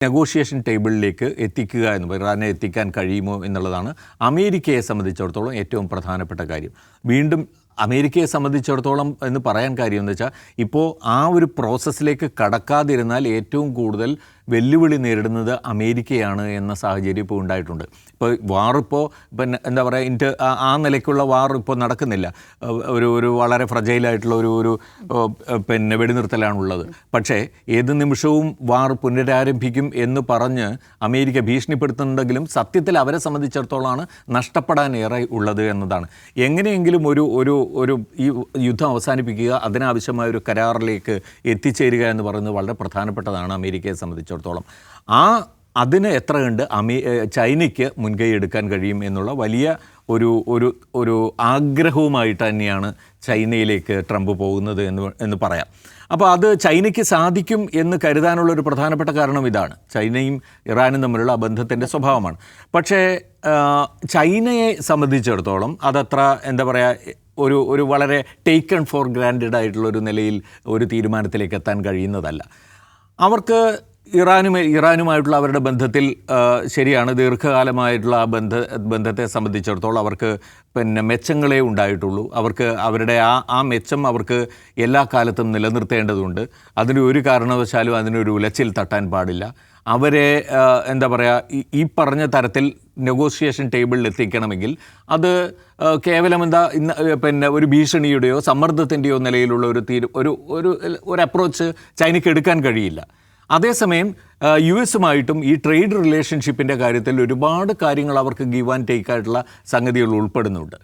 Negotiation ടേബിളിലേക്ക് എത്തിക്കുക ഇറാനെ എത്തിക്കാൻ കഴിയുമോ എന്നുള്ളതാണ് അമേരിക്കയെ സംബന്ധിച്ചിടത്തോളം ഏറ്റവും പ്രധാനപ്പെട്ട കാര്യം. വീണ്ടും അമേരിക്കയെ സംബന്ധിച്ചിടത്തോളം എന്ന് പറയാൻ കാര്യം എന്ന് വെച്ചാൽ ഇപ്പോൾ ആ ഒരു പ്രോസസ്സിലേക്ക് കടക്കാതിരുന്നാൽ ഏറ്റവും കൂടുതൽ വെല്ലുവിളി നേരിടുന്നത് അമേരിക്കയാണ് എന്ന സാഹചര്യം ഇപ്പോൾ ഉണ്ടായിട്ടുണ്ട്. ഇപ്പോൾ വാറിപ്പോൾ പിന്നെ എന്താ പറയുക ആ നിലയ്ക്കുള്ള വാർ ഇപ്പോൾ നടക്കുന്നില്ല. ഒരു വളരെ ഫ്രജൈലായിട്ടുള്ള ഒരു പിന്നെ വെടിനിർത്തലാണുള്ളത്. പക്ഷേ ഏത് നിമിഷവും വാർ പുനരാരംഭിക്കും എന്ന് പറഞ്ഞ് അമേരിക്ക ഭീഷണിപ്പെടുത്തുന്നുണ്ടെങ്കിലും സത്യത്തിൽ അവരെ സംബന്ധിച്ചിടത്തോളമാണ് നഷ്ടപ്പെടാൻ ഏറെ ഉള്ളത് എന്നതാണ്. എങ്ങനെയെങ്കിലും ഒരു ഈ യുദ്ധം അവസാനിപ്പിക്കുക, അതിനാവശ്യമായ ഒരു കരാറിലേക്ക് എത്തിച്ചേരുക എന്ന് പറയുന്നത് വളരെ പ്രധാനപ്പെട്ടതാണ് അമേരിക്കയെ സംബന്ധിച്ചിടത്തോളം. അതിന് എത്ര കണ്ട് ചൈനയ്ക്ക് മുൻകൈ എടുക്കാൻ കഴിയും എന്നുള്ള വലിയ ഒരു ആഗ്രഹവുമായിട്ട് തന്നെയാണ് ചൈനയിലേക്ക് ട്രംപ് പോകുന്നത് എന്ന് പറയാം. അപ്പോൾ അത് ചൈനയ്ക്ക് സാധിക്കും എന്ന് കരുതാനുള്ളൊരു പ്രധാനപ്പെട്ട കാരണം ഇതാണ്. ചൈനയും ഇറാനും തമ്മിലുള്ള ആ ബന്ധത്തിൻ്റെ സ്വഭാവമാണ്. പക്ഷേ ചൈനയെ സംബന്ധിച്ചിടത്തോളം അതത്ര എന്താ പറയുക ഒരു വളരെ ടേക്കൺ ഫോർ ഗ്രാൻഡഡ് ആയിട്ടുള്ളൊരു നിലയിൽ ഒരു തീരുമാനത്തിലേക്ക് എത്താൻ കഴിയുന്നതല്ല. അവർക്ക് ഇറാനുമായിട്ടുള്ള അവരുടെ ബന്ധത്തിൽ ശരിയാണ്, ദീർഘകാലമായിട്ടുള്ള ആ ബന്ധത്തെ സംബന്ധിച്ചിടത്തോളം അവർക്ക് പിന്നെ മെച്ചങ്ങളേ ഉണ്ടായിട്ടുള്ളൂ. അവർക്ക് അവരുടെ ആ മെച്ചം അവർക്ക് എല്ലാ കാലത്തും നിലനിർത്തേണ്ടതുണ്ട്. അതിന് ഒരു കാരണവശാലും അതിനൊരു ഉലച്ചിൽ തട്ടാൻ പാടില്ല. അവരെ എന്താ പറയുക ഈ പറഞ്ഞ തരത്തിൽ നെഗോഷിയേഷൻ ടേബിളിൽ എത്തിക്കണമെങ്കിൽ അത് കേവലം പിന്നെ ഒരു ഭീഷണിയുടെയോ സമ്മർദ്ദത്തിൻ്റെയോ നിലയിലുള്ള ഒരു അപ്രോച്ച് ചൈനയ്ക്ക് എടുക്കാൻ കഴിയില്ല. അതേസമയം US-ഉമായിട്ടും ഈ ട്രേഡ് റിലേഷൻഷിപ്പിൻ്റെ കാര്യത്തിൽ ഒരുപാട് കാര്യങ്ങൾ അവർക്ക് ഗീവ് ആൻഡ് ടേക്ക് ആയിട്ടുള്ള സംഗതികൾ ഉൾപ്പെടുന്നുണ്ട്.